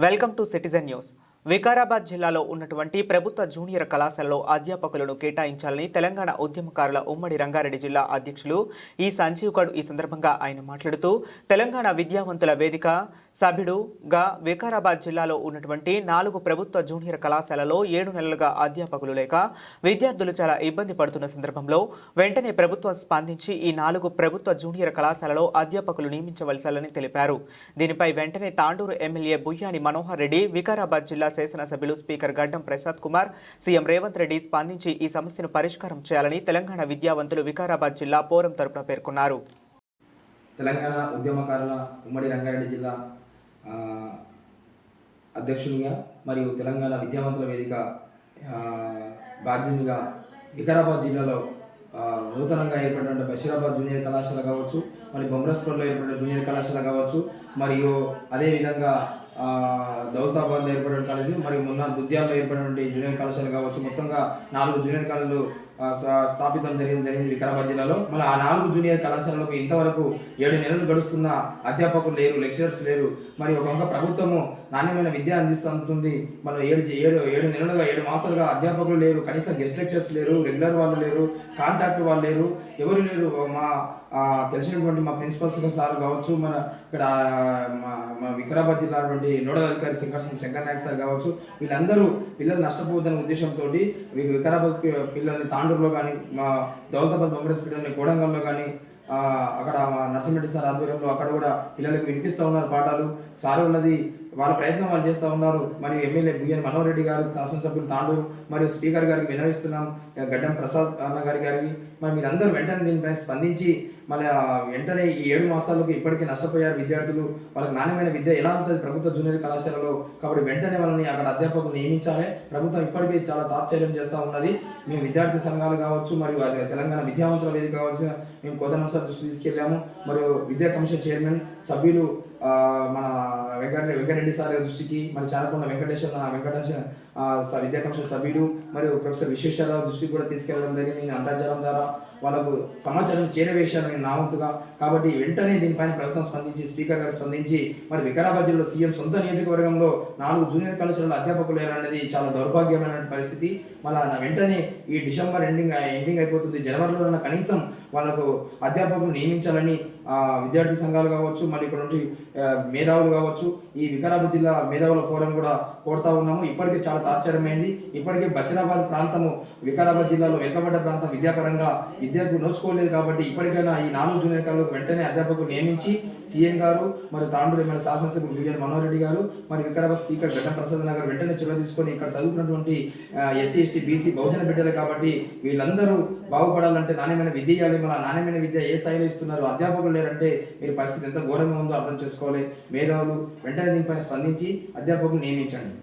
Welcome to citizen news. Vikarabad జిల్లాలో ఉన్నటువంటి ప్రభుత్వ జూనియర్ కళాశాలలో అధ్యాపకులను కేటాయించాలని తెలంగాణ ఉద్యమకారుల ఉమ్మడి రంగారెడ్డి జిల్లా అధ్యక్షులు ఈ సంజీవ్ గౌడ్ ఈ సందర్భంగా ఆయన మాట్లాడుతూ తెలంగాణ విద్యావంతుల వేదిక సభ్యుడుగా వికారాబాద్ జిల్లాలో ఉన్నటువంటి 4 ప్రభుత్వ జూనియర్ కళాశాలలో 7 నెలలుగా అధ్యాపకులు లేక విద్యార్థులు చాలా ఇబ్బంది పడుతున్న సందర్భంలో వెంటనే ప్రభుత్వం స్పందించి ఈ 4 ప్రభుత్వ జూనియర్ కళాశాలలో అధ్యాపకులు నియమించవలసాలని తెలిపారు. దీనిపై వెంటనే తాండూరు ఎమ్మెల్యే బుయ్యాని మనోహర్ రెడ్డి, వికారాబాద్ జిల్లా శాసనసభ్యులు స్పీకర్ గడ్డం ప్రసాద్ కుమార్, సీఎం రేవంత్ రెడ్డి స్పందించి ఈ సమస్యను పరిష్కారం చేయాలని తెలంగాణ విద్యావంతులు వికారాబాద్ జిల్లా పోరం తరపున పేర్కొన్నారు. తెలంగాణ ఉద్యమకారుల ఉమ్మడి రంగారెడ్డి జిల్లా అధ్యక్షునిగా మరియు తెలంగాణ విద్యావంతుల వేదిక బాధ్యునిగా వికారాబాద్ జిల్లాలో నూతనంగా ఏర్పడిన బషీరాబాద్ జూనియర్ కళాశాల కావచ్చు, మరి బొమ్రస్పూర్లో ఏర్పడిన జూనియర్ కళాశాల కావచ్చు, మరియు అదేవిధంగా దౌలతాబాద్లో ఏర్పడిన కాలేజీ, మరియు మొన్న దుద్యాలలో ఏర్పడినటువంటి జూనియర్ కళాశాల కావచ్చు, మొత్తంగా 4 జూనియర్ కళాశాలలు స్థాపితం జరిగింది వికారాబాద్ జిల్లాలో. మళ్ళీ ఆ 4 జూనియర్ కళాశాలలకు ఇంతవరకు 7 నెలలు గడుస్తున్న అధ్యాపకులు లేరు, లెక్చరర్స్ లేరు. మరి ఒక ప్రభుత్వము నాణ్యమైన విద్య అందిస్తుంది. మనం 7 నెలలుగా 7 మాసాలుగా అధ్యాపకులు లేరు, కనీసం గెస్ట్ లెక్చర్స్ లేరు, రెగ్యులర్ వాళ్ళు లేరు, కాంట్రాక్ట్ వాళ్ళు లేరు, ఎవరు లేరు. మా తెలిసినటువంటి మా ప్రిన్సిపల్స్ సార్ కావచ్చు, మన ఇక్కడ మా వికారాబాద్ జిల్లా నోడల్ అధికారి శంకర్ నాయక్ సార్ కావచ్చు, వీళ్ళందరూ పిల్లలు నష్టపోవద్దనే ఉద్దేశంతో వికారాబాద్ పిల్లల్ని తాండూరులో కానీ, మా దౌలతాబాద్ బొమ్మరేస్ పిల్లల్ని కోడంగల్లో కానీ, అక్కడ మా నరసింహరెడ్డి సార్ ఆధ్వర్యంలో అక్కడ కూడా పిల్లలకు వినిపిస్తూ ఉన్నారు పాఠాలు. సార్ ఉన్నది వాళ్ళ ప్రయత్నం వాళ్ళు చేస్తూ ఉన్నారు. మరియు ఎమ్మెల్యే బుయ్యాని మనోహర్ రెడ్డి గారు, శాసనసభ్యులు తాండూరు మరియు స్పీకర్ గారికి వినవిస్తున్నాం, గడ్డం ప్రసాద్ అన్న గారికి. మరి మీరందరూ వెంటనే దీనిపై స్పందించి మళ్ళీ వెంటనే ఈ 7 మాసాలకు ఇప్పటికీ నష్టపోయారు విద్యార్థులు. వాళ్ళకి నాణ్యమైన విద్య ఎలా ఉంటుంది ప్రభుత్వ జూనియర్ కళాశాలలో, కాబట్టి వెంటనే వాళ్ళని అక్కడ అధ్యాపకులు నియమించాలి. ప్రభుత్వం ఇప్పటికీ చాలా తాత్సర్యం చేస్తూ ఉన్నది. మేము విద్యార్థి సంఘాలు కావచ్చు, మరియు తెలంగాణ విద్యావంతుల వేదిక కావచ్చు, మేము కోదండం దృష్టి తీసుకెళ్ళాము. మరియు విద్యా కమిషన్ చైర్మన్ సభ్యులు మన వెంకటరెడ్డి సార్ దృష్టికి, మరి చారకొండ వెంకటేశ విద్యా కమిషన్ సభ్యులు మరియు ప్రొఫెసర్ విశ్వేశ్వరరావు దృష్టికి కూడా తీసుకెళ్లడం జరిగింది. నేను అంతర్జాలం ద్వారా వాళ్ళకు సమాచారం చేరవేశాను నేను నా వంతుగా. కాబట్టి వెంటనే దీనిపైన ప్రభుత్వం స్పందించి, స్పీకర్ గారు స్పందించి, మరి వికారాబాద్ జిల్లాలో సీఎం సొంత నియోజకవర్గంలో 4 జూనియర్ కళాశాలలో అధ్యాపకులు లేరనేది చాలా దౌర్భాగ్యమైన పరిస్థితి. మళ్ళీ వెంటనే ఈ డిసెంబర్ ఎండింగ్ అయిపోతుంది, జనవరిలో కనీసం వాళ్ళకు అధ్యాపకులు నియమించాలని విద్యార్థి సంఘాలు కావచ్చు, మళ్ళీ ఇక్కడ నుండి మేధావులు కావచ్చు, ఈ వికారాబాద్ జిల్లా మేధావుల ఫోరం కూడా కోరుతా ఉన్నాము. ఇప్పటికే చాలా తాత్సర్యమైంది. ఇప్పటికే బషీరాబాద్ ప్రాంతము వికారాబాద్ జిల్లాలో వెనుకబడ్డ ప్రాంతం విద్యాపరంగా విద్యకు నోచుకోలేదు. కాబట్టి ఇప్పటికైనా ఈ 4 జూనియర్ కళాశాలకు వెంటనే అధ్యాపకులు నియమించి సీఎం గారు మరియు తాండూరు ఎమ్మెల్యే శాసనసభ్యులు బుయ్యాని మనోహర్ రెడ్డి గారు, మరి వికారాబాద్ స్పీకర్ గడ్డం ప్రసాద్ నగర్ వెంటనే చొరవ తీసుకొని ఇక్కడ చదువుకున్నటువంటి ఎస్సీ, ఎస్టీ, బీసీ, బహుజన బిడ్డలే కాబట్టి వీళ్ళందరూ బాగుపడాలంటే నాణ్యమైన విద్య ఇవ్వాలి. మన నాణ్యమైన విద్య ఏ స్థాయిలో ఇస్తున్నారు, అధ్యాపకులు లేరంటే మీరు పరిస్థితి ఎంత ఘోరంగా ఉందో అర్థం చేసుకోవాలి. మేధావులు వెంటనే దీనిపై స్పందించి అధ్యాపకులు నియమించండి.